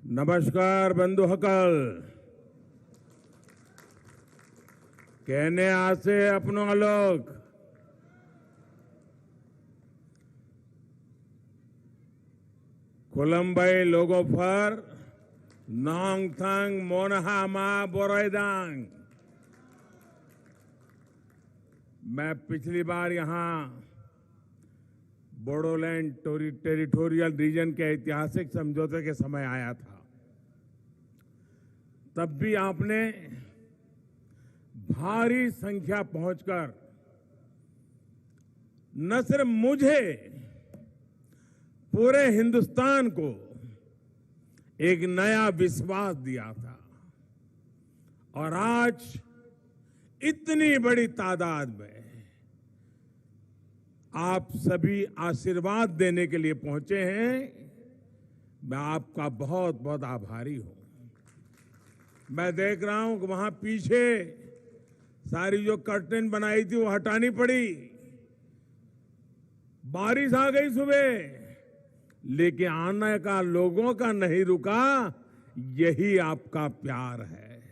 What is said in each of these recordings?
नमस्कार बंधुहकल। कहने आसे अपनो लोग कोलंबई लोगों पर नोंगथंग मोनहामा बोराइदांग। मैं पिछली बार यहां बोडोलैंड टेरिटोरियल रीजन के ऐतिहासिक समझौते के समय आया था। तब भी आपने भारी संख्या पहुंचकर न सिर्फ मुझे, पूरे हिंदुस्तान को एक नया विश्वास दिया था। और आज इतनी बड़ी तादाद में आप सभी आशीर्वाद देने के लिए पहुंचे हैं। मैं आपका बहुत बहुत आभारी हूं। मैं देख रहा हूं कि वहां पीछे सारी जो कर्टेन बनाई थी वो हटानी पड़ी। बारिश आ गई सुबह, लेकिन आने का लोगों का नहीं रुका। यही आपका प्यार है।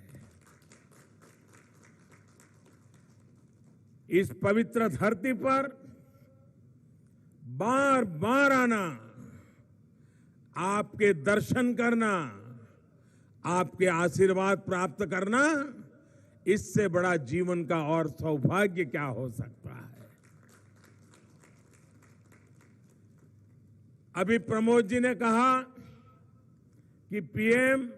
इस पवित्र धरती पर बार बार आना, आपके दर्शन करना, आपके आशीर्वाद प्राप्त करना, इससे बड़ा जीवन का और सौभाग्य क्या हो सकता है। अभी प्रमोद जी ने कहा कि पीएम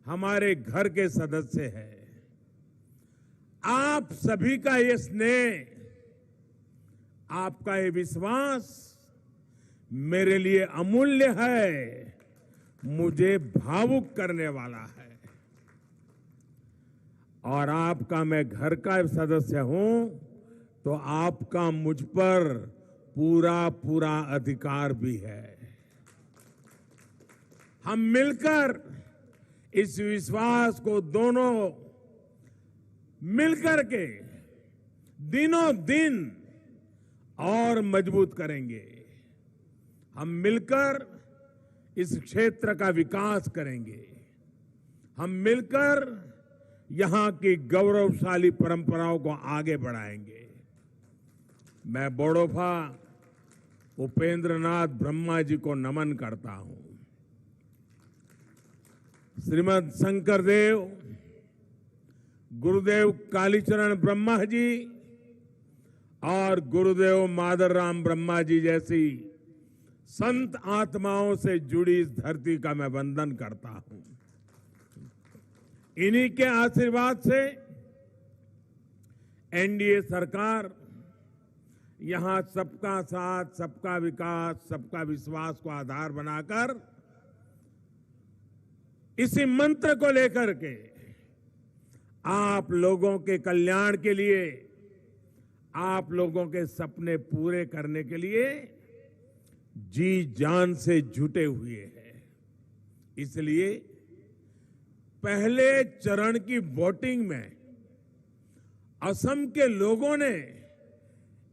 हमारे घर के सदस्य है। आप सभी का ये स्नेह, आपका ये विश्वास मेरे लिए अमूल्य है, मुझे भावुक करने वाला है। और आपका मैं घर का सदस्य हूं तो आपका मुझ पर पूरा पूरा अधिकार भी है। हम मिलकर इस विश्वास को दोनों मिलकर के दिनों दिन और मजबूत करेंगे। हम मिलकर इस क्षेत्र का विकास करेंगे। हम मिलकर यहां की गौरवशाली परंपराओं को आगे बढ़ाएंगे। मैं बोडोफा उपेंद्रनाथ ब्रह्मा जी को नमन करता हूं। श्रीमद शंकरदेव, गुरुदेव कालीचरण ब्रह्मा जी और गुरुदेव मादरराम ब्रह्मा जी जैसी संत आत्माओं से जुड़ी इस धरती का मैं वंदन करता हूं। इन्हीं के आशीर्वाद से एनडीए सरकार यहां सबका साथ, सबका विकास, सबका विश्वास को आधार बनाकर इसी मंत्र को लेकर के आप लोगों के कल्याण के लिए, आप लोगों के सपने पूरे करने के लिए जी जान से जुटे हुए हैं। इसलिए पहले चरण की वोटिंग में असम के लोगों ने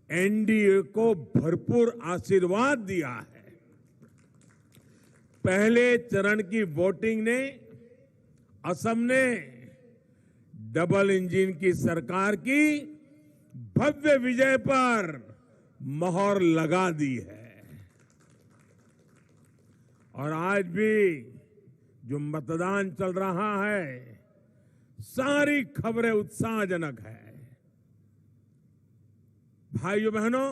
एनडीए को भरपूर आशीर्वाद दिया है। पहले चरण की वोटिंग ने असम ने डबल इंजन की सरकार की भव्य विजय पर मोहर लगा दी है। और आज भी जो मतदान चल रहा है, सारी खबरें उत्साहजनक है। भाइयों बहनों,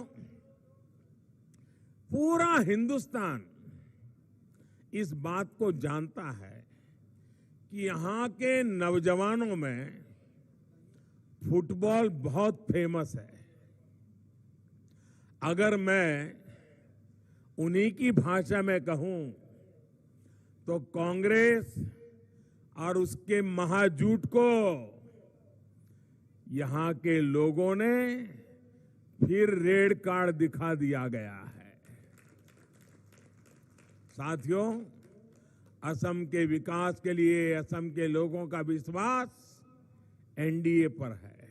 पूरा हिंदुस्तान इस बात को जानता है कि यहां के नौजवानों में फुटबॉल बहुत फेमस है। अगर मैं उन्हीं की भाषा में कहूं तो कांग्रेस और उसके महाजूट को यहां के लोगों ने फिर रेड कार्ड दिखा दिया गया है। साथियों, असम के विकास के लिए असम के लोगों का विश्वास एनडीए पर है।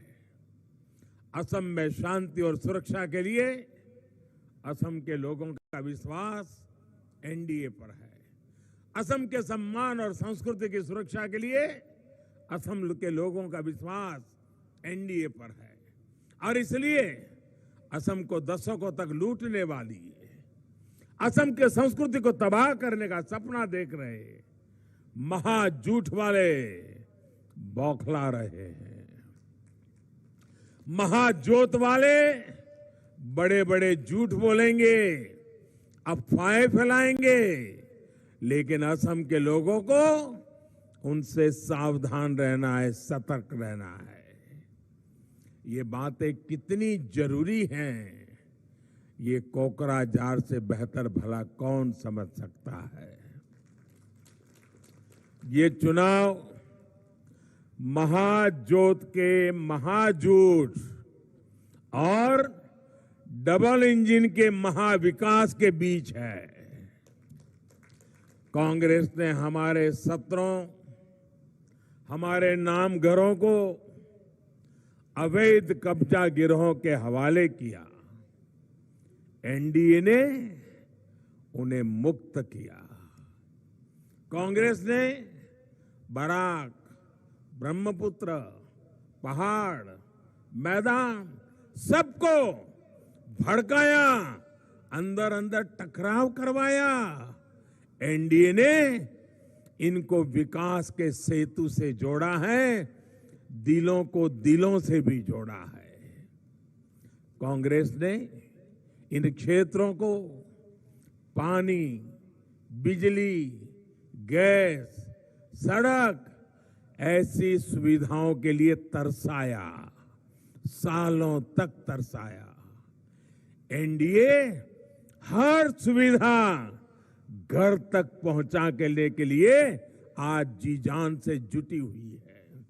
असम में शांति और सुरक्षा के लिए असम के लोगों का विश्वास एनडीए पर है। असम के सम्मान और संस्कृति की सुरक्षा के लिए असम के लोगों का विश्वास एनडीए पर है और इसलिए असम को दशकों तक लूटने वाली, असम के संस्कृति को तबाह करने का सपना देख रहे महाझूठ वाले बौखला रहे हैं। महाजोत वाले बड़े बड़े झूठ बोलेंगे, अफवाहें फैलाएंगे, लेकिन असम के लोगों को उनसे सावधान रहना है, सतर्क रहना है। ये बातें कितनी जरूरी हैं, ये कोकराझार से बेहतर भला कौन समझ सकता है। ये चुनाव महाजोत के महाझूठ और डबल इंजन के महाविकास के बीच है। कांग्रेस ने हमारे सत्रों, हमारे नामघरों को अवैध कब्जा गिरोहों के हवाले किया, एनडीए ने उन्हें मुक्त किया। कांग्रेस ने बराक, ब्रह्मपुत्र, पहाड़, मैदान सबको भड़काया, अंदर अंदर टकराव करवाया। एनडीए ने इनको विकास के सेतु से जोड़ा है, दिलों को दिलों से भी जोड़ा है। कांग्रेस ने इन क्षेत्रों को पानी, बिजली, गैस, सड़क ऐसी सुविधाओं के लिए तरसाया, सालों तक तरसाया। एनडीए हर सुविधा घर तक पहुंचाने के लिए आज जी जान से जुटी हुई है।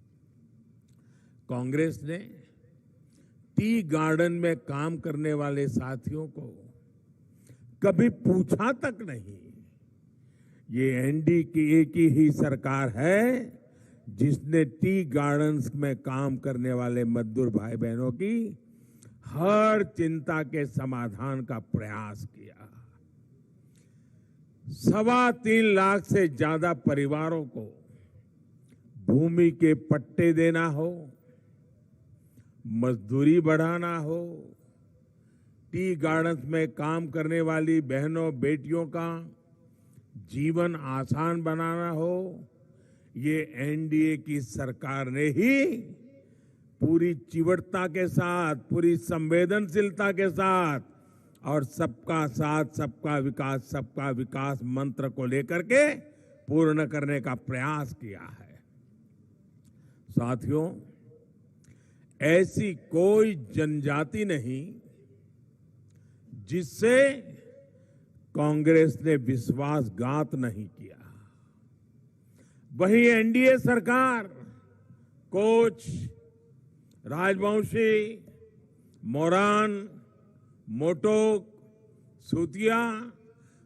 कांग्रेस ने टी गार्डन में काम करने वाले साथियों को कभी पूछा तक नहीं। ये एनडीए की एक ही सरकार है जिसने टी गार्डन्स में काम करने वाले मजदूर भाई बहनों की हर चिंता के समाधान का प्रयास किया। 3.25 लाख से ज्यादा परिवारों को भूमि के पट्टे देना हो, मजदूरी बढ़ाना हो, टी गार्डन्स में काम करने वाली बहनों बेटियों का जीवन आसान बनाना हो, ये एनडीए की सरकार ने ही पूरी चिवटता के साथ, पूरी संवेदनशीलता के साथ और सबका साथ सबका विकास मंत्र को लेकर के पूर्ण करने का प्रयास किया है। साथियों, ऐसी कोई जनजाति नहीं जिससे कांग्रेस ने विश्वासघात नहीं किया। वही एनडीए सरकार कोच, राजवंशी, मोरान, मोटोक, सूतिया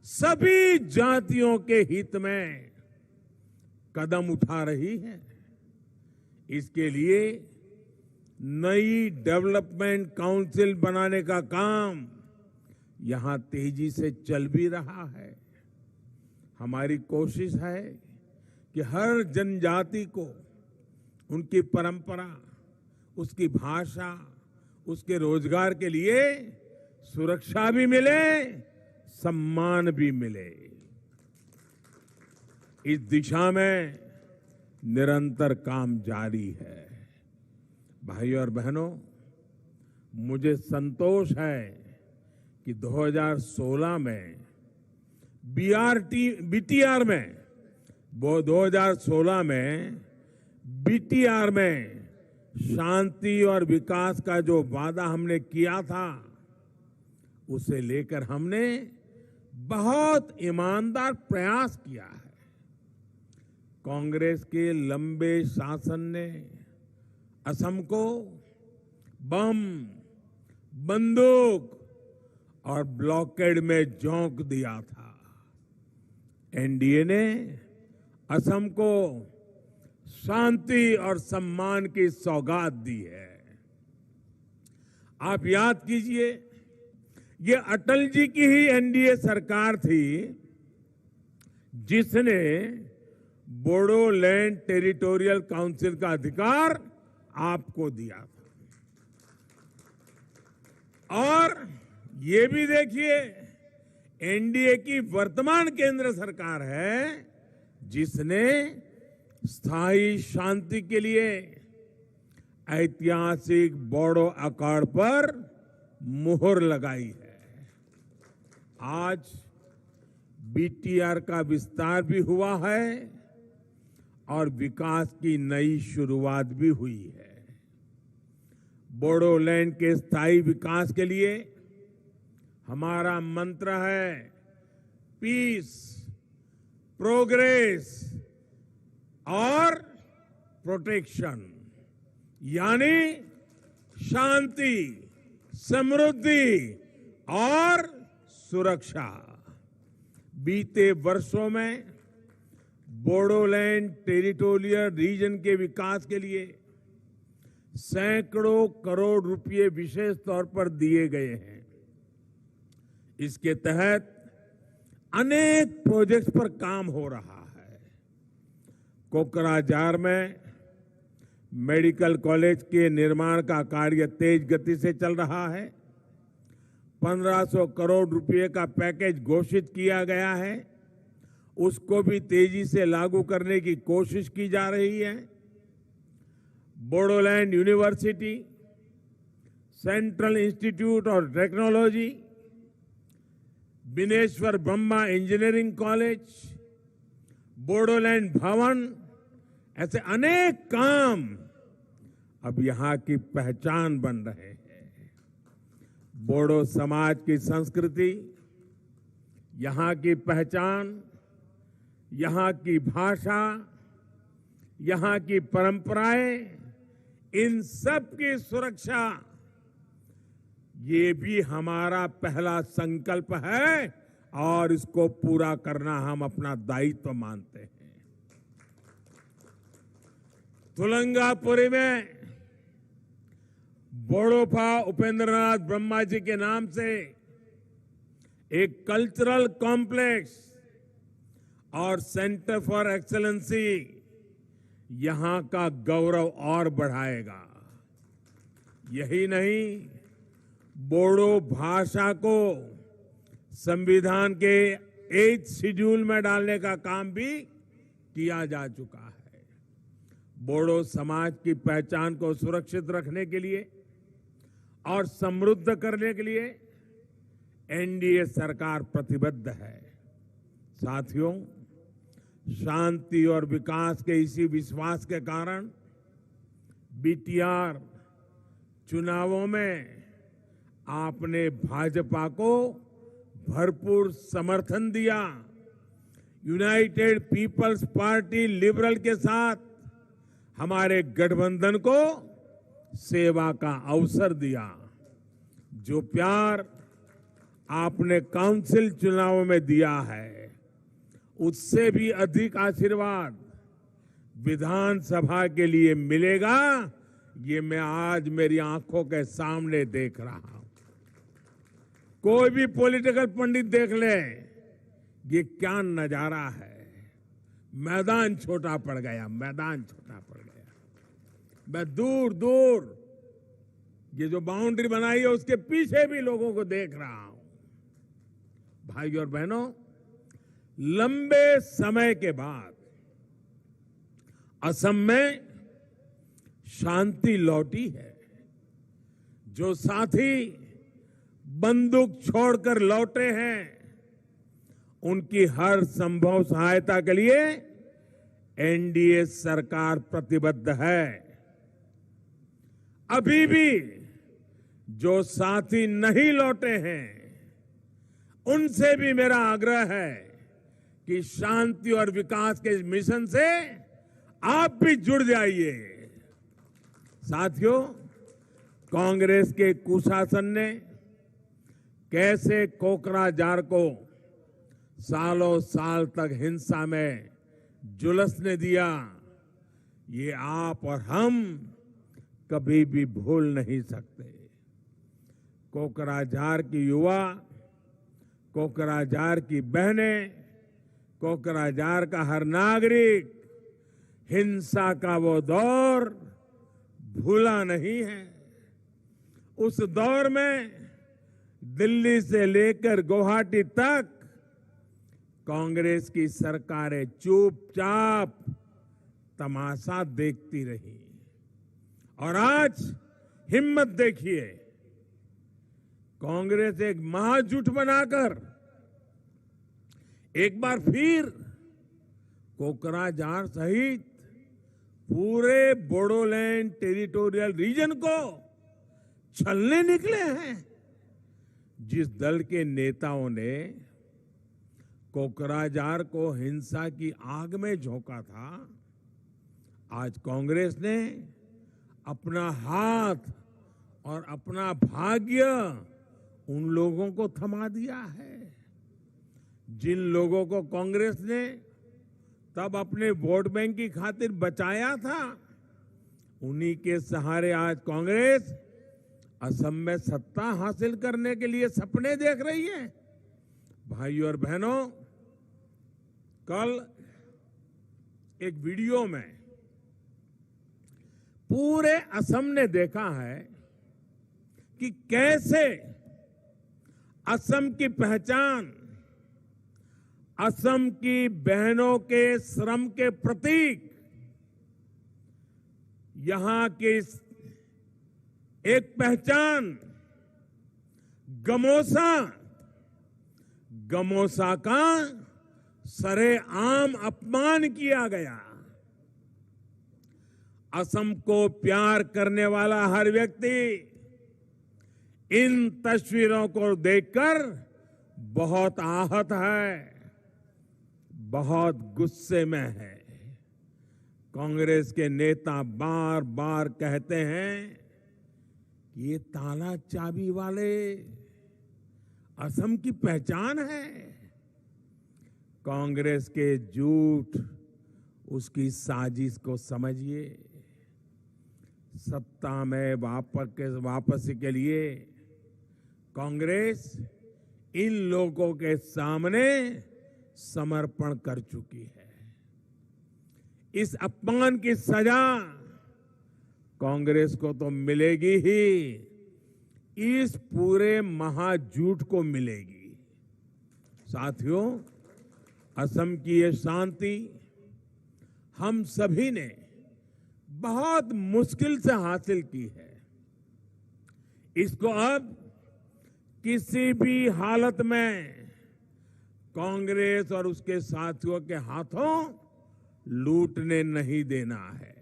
सभी जातियों के हित में कदम उठा रही है। इसके लिए नई डेवलपमेंट काउंसिल बनाने का काम यहां तेजी से चल भी रहा है। हमारी कोशिश है कि हर जनजाति को उनकी परंपरा, उसकी भाषा, उसके रोजगार के लिए सुरक्षा भी मिले, सम्मान भी मिले। इस दिशा में निरंतर काम जारी है। भाइयों और बहनों, मुझे संतोष है कि 2016 में बीटीआर में 2016 में बीटीआर में शांति और विकास का जो वादा हमने किया था, उसे लेकर हमने बहुत ईमानदार प्रयास किया है। कांग्रेस के लंबे शासन ने असम को बम, बंदूक और ब्लॉकेड में झोंक दिया था। एनडीए ने असम को शांति और सम्मान की सौगात दी है। आप याद कीजिए, ये अटल जी की ही एनडीए सरकार थी जिसने बोडोलैंड टेरिटोरियल काउंसिल का अधिकार आपको दिया था। और ये भी देखिए, एनडीए की वर्तमान केंद्र सरकार है जिसने स्थायी शांति के लिए ऐतिहासिक बोडो अकॉर्ड पर मुहर लगाई है। आज बीटीआर का विस्तार भी हुआ है और विकास की नई शुरुआत भी हुई है। बोडोलैंड के स्थायी विकास के लिए हमारा मंत्र है पीस, प्रोग्रेस और प्रोटेक्शन, यानी शांति, समृद्धि और सुरक्षा। बीते वर्षों में बोडोलैंड टेरिटोरियल रीजन के विकास के लिए सैकड़ों करोड़ रुपए विशेष तौर पर दिए गए हैं। इसके तहत अनेक प्रोजेक्ट्स पर काम हो रहा है। कोकराझार में मेडिकल कॉलेज के निर्माण का कार्य तेज गति से चल रहा है। 1500 करोड़ रुपए का पैकेज घोषित किया गया है, उसको भी तेजी से लागू करने की कोशिश की जा रही है। Bodoland university, central institute of technology, Bineshwar Brahma engineering college, Bodoland भवन, ऐसे अनेक काम अब यहां की पहचान बन रहे हैं। बोडो समाज की संस्कृति, यहां की पहचान, यहां की भाषा, यहां की परंपराएं, इन सब की सुरक्षा, ये भी हमारा पहला संकल्प है और इसको पूरा करना हम अपना दायित्व मानते हैं। तुलंगापुरी में बोडोफा उपेंद्रनाथ ब्रह्मा जी के नाम से एक कल्चरल कॉम्प्लेक्स और सेंटर फॉर एक्सेलेंसी यहां का गौरव और बढ़ाएगा। यही नहीं, बोडो भाषा को संविधान के 8th शेड्यूल में डालने का काम भी किया जा चुका है। बोडो समाज की पहचान को सुरक्षित रखने के लिए और समृद्ध करने के लिए एनडीए सरकार प्रतिबद्ध है। साथियों, शांति और विकास के इसी विश्वास के कारण बीटीआर चुनावों में आपने भाजपा को भरपूर समर्थन दिया। यूनाइटेड पीपल्स पार्टी लिबरल के साथ हमारे गठबंधन को सेवा का अवसर दिया। जो प्यार आपने काउंसिल चुनावों में दिया है, उससे भी अधिक आशीर्वाद विधानसभा के लिए मिलेगा, ये मैं आज मेरी आंखों के सामने देख रहा हूं। कोई भी पॉलिटिकल पंडित देख ले, ये क्या नजारा है। मैदान छोटा पड़ गया, मैदान छोटा पड़ गया। मैं दूर दूर ये जो बाउंड्री बनाई है उसके पीछे भी लोगों को देख रहा हूं। भाई और बहनों, लंबे समय के बाद असम में शांति लौटी है। जो साथी बंदूक छोड़कर लौटे हैं, उनकी हर संभव सहायता के लिए एनडीए सरकार प्रतिबद्ध है। अभी भी जो साथी नहीं लौटे हैं, उनसे भी मेरा आग्रह है कि शांति और विकास के इस मिशन से आप भी जुड़ जाइए। साथियों, कांग्रेस के कुशासन ने कैसे कोकराझार को सालों साल तक हिंसा में झुलसने दिया, ये आप और हम कभी भी भूल नहीं सकते। कोकराझार की युवा, कोकराझार की बहनें कोकराझार का हर नागरिक हिंसा का वो दौर भूला नहीं है। उस दौर में दिल्ली से लेकर गुवाहाटी तक कांग्रेस की सरकारें चुपचाप तमाशा देखती रही। और आज हिम्मत देखिए, कांग्रेस एक महाजुट बनाकर एक बार फिर कोकराझार सहित पूरे बोडोलैंड टेरिटोरियल रीजन को छलने निकले हैं। जिस दल के नेताओं ने कोकराझार को हिंसा की आग में झोंका था, आज कांग्रेस ने अपना हाथ और अपना भाग्य उन लोगों को थमा दिया है। जिन लोगों को कांग्रेस ने तब अपने वोट बैंक की खातिर बचाया था, उन्हीं के सहारे आज कांग्रेस असम में सत्ता हासिल करने के लिए सपने देख रही है। भाइयों और बहनों, कल एक वीडियो में पूरे असम ने देखा है कि कैसे असम की पहचान, असम की बहनों के श्रम के प्रतीक, यहां की एक पहचान गमोसा का सरेआम अपमान किया गया। असम को प्यार करने वाला हर व्यक्ति इन तस्वीरों को देखकर बहुत आहत है, बहुत गुस्से में है। कांग्रेस के नेता बार बार कहते हैं कि ये ताला चाबी वाले असम की पहचान है। कांग्रेस के झूठ, उसकी साजिश को समझिए। सत्ता में वापसी के लिए कांग्रेस इन लोगों के सामने समर्पण कर चुकी है। इस अपमान की सजा कांग्रेस को तो मिलेगी ही, इस पूरे महाझूठ को मिलेगी। साथियों, असम की ये शांति हम सभी ने बहुत मुश्किल से हासिल की है। इसको अब किसी भी हालत में कांग्रेस और उसके साथियों के हाथों लूटने नहीं देना है।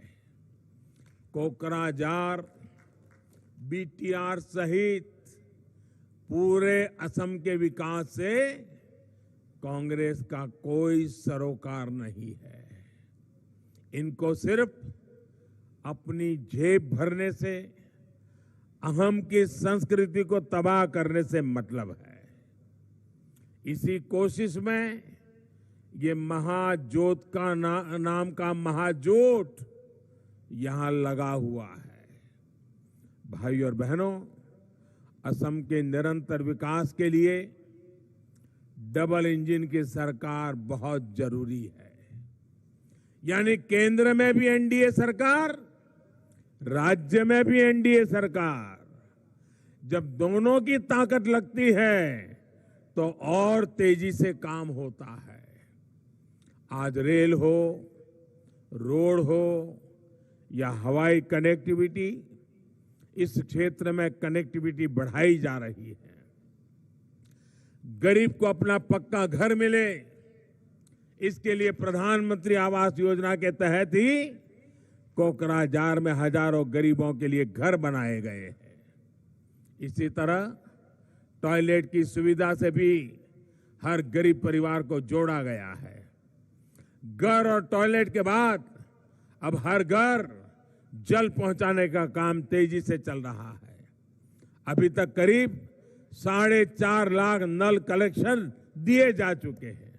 कोकराझार, बीटीआर सहित पूरे असम के विकास से कांग्रेस का कोई सरोकार नहीं है। इनको सिर्फ अपनी जेब भरने से, अहम की संस्कृति को तबाह करने से मतलब है। इसी कोशिश में ये महाजोत का नाम का महाजोट यहां लगा हुआ है। भाइयों और बहनों, असम के निरंतर विकास के लिए डबल इंजन की सरकार बहुत जरूरी है। यानी केंद्र में भी एनडीए सरकार, राज्य में भी एनडीए सरकार। जब दोनों की ताकत लगती है तो और तेजी से काम होता है। आज रेल हो, रोड हो या हवाई कनेक्टिविटी, इस क्षेत्र में कनेक्टिविटी बढ़ाई जा रही है। गरीब को अपना पक्का घर मिले, इसके लिए प्रधानमंत्री आवास योजना के तहत ही कोकराझार में हजारों गरीबों के लिए घर बनाए गए हैं। इसी तरह टॉयलेट की सुविधा से भी हर गरीब परिवार को जोड़ा गया है। घर और टॉयलेट के बाद अब हर घर जल पहुंचाने का काम तेजी से चल रहा है। अभी तक करीब 4.5 लाख नल कलेक्शन दिए जा चुके हैं।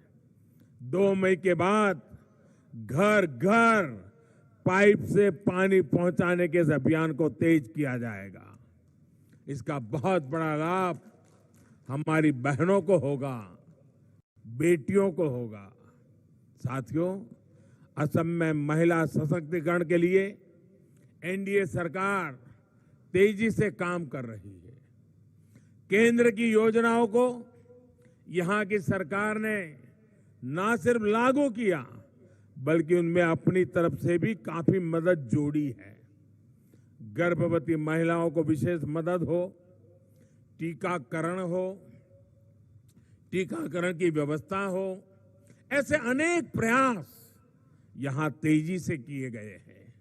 2 मई के बाद घर घर पाइप से पानी पहुंचाने के इस अभियान को तेज किया जाएगा। इसका बहुत बड़ा लाभ हमारी बहनों को होगा, बेटियों को होगा। साथियों, असम में महिला सशक्तिकरण के लिए एनडीए सरकार तेजी से काम कर रही है। केंद्र की योजनाओं को यहां की सरकार ने न सिर्फ लागू किया, बल्कि उनमें अपनी तरफ से भी काफी मदद जोड़ी है। गर्भवती महिलाओं को विशेष मदद हो, टीकाकरण की व्यवस्था हो, ऐसे अनेक प्रयास यहां तेजी से किए गए हैं।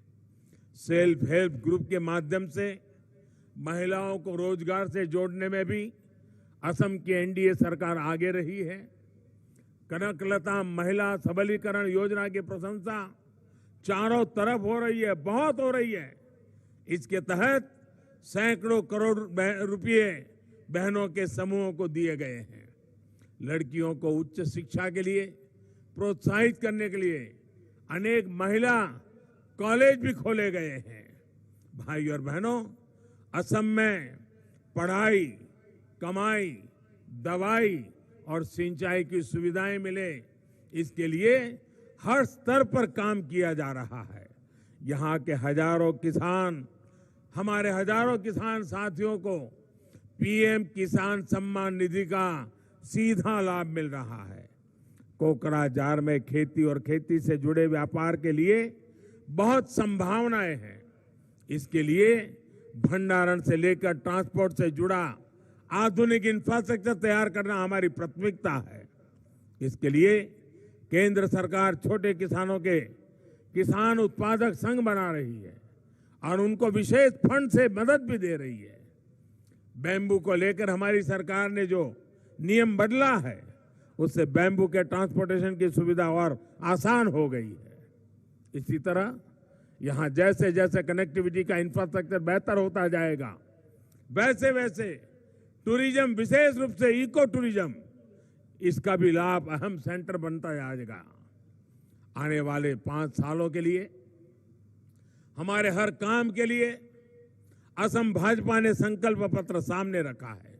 सेल्फ हेल्प ग्रुप के माध्यम से महिलाओं को रोजगार से जोड़ने में भी असम की एनडीए सरकार आगे रही है। कनकलता महिला सबलीकरण योजना की प्रशंसा चारों तरफ हो रही है, बहुत हो रही है। इसके तहत सैकड़ों करोड़ रुपए बहनों के समूहों को दिए गए हैं। लड़कियों को उच्च शिक्षा के लिए प्रोत्साहित करने के लिए अनेक महिला कॉलेज भी खोले गए हैं। भाई और बहनों, असम में पढ़ाई, कमाई, दवाई और सिंचाई की सुविधाएं मिले, इसके लिए हर स्तर पर काम किया जा रहा है। यहाँ के हमारे हजारों किसान साथियों को पीएम किसान सम्मान निधि का सीधा लाभ मिल रहा है। कोकराझार में खेती और खेती से जुड़े व्यापार के लिए बहुत संभावनाएं हैं। इसके लिए भंडारण से लेकर ट्रांसपोर्ट से जुड़ा आधुनिक इंफ्रास्ट्रक्चर तैयार करना हमारी प्राथमिकता है। इसके लिए केंद्र सरकार छोटे किसानों के किसान उत्पादक संघ बना रही है और उनको विशेष फंड से मदद भी दे रही है। बैम्बू को लेकर हमारी सरकार ने जो नियम बदला है, उससे बैम्बू के ट्रांसपोर्टेशन की सुविधा और आसान हो गई है। इसी तरह यहां जैसे जैसे कनेक्टिविटी का इंफ्रास्ट्रक्चर बेहतर होता जाएगा, वैसे वैसे टूरिज्म, विशेष रूप से इको टूरिज्म, इसका भी लाभ अहम सेंटर बनता जाएगा। आने वाले 5 सालों के लिए, हमारे हर काम के लिए असम भाजपा ने संकल्प पत्र सामने रखा है।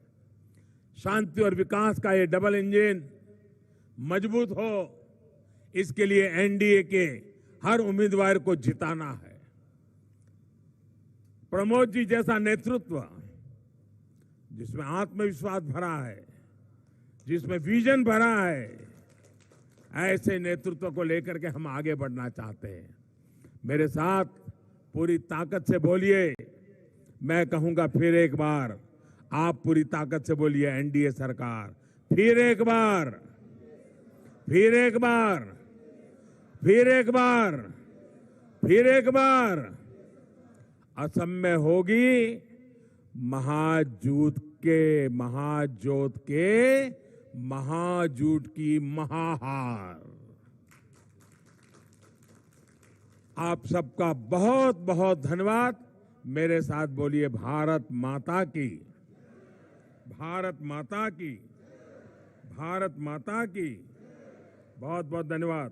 शांति और विकास का ये डबल इंजन मजबूत हो, इसके लिए एनडीए के हर उम्मीदवार को जिताना है। प्रमोद जी जैसा नेतृत्व, जिसमें आत्मविश्वास भरा है, जिसमें विजन भरा है, ऐसे नेतृत्व को लेकर के हम आगे बढ़ना चाहते हैं। मेरे साथ पूरी ताकत से बोलिए। मैं कहूंगा फिर एक बार, आप पूरी ताकत से बोलिए, एनडीए सरकार। फिर एक बार, फिर एक बार, फिर एक बार, फिर एक बार। असम में होगी महाजूत की महाहार। आप सबका बहुत बहुत धन्यवाद। मेरे साथ बोलिए, भारत माता की, भारत माता की, भारत माता की। बहुत बहुत धन्यवाद।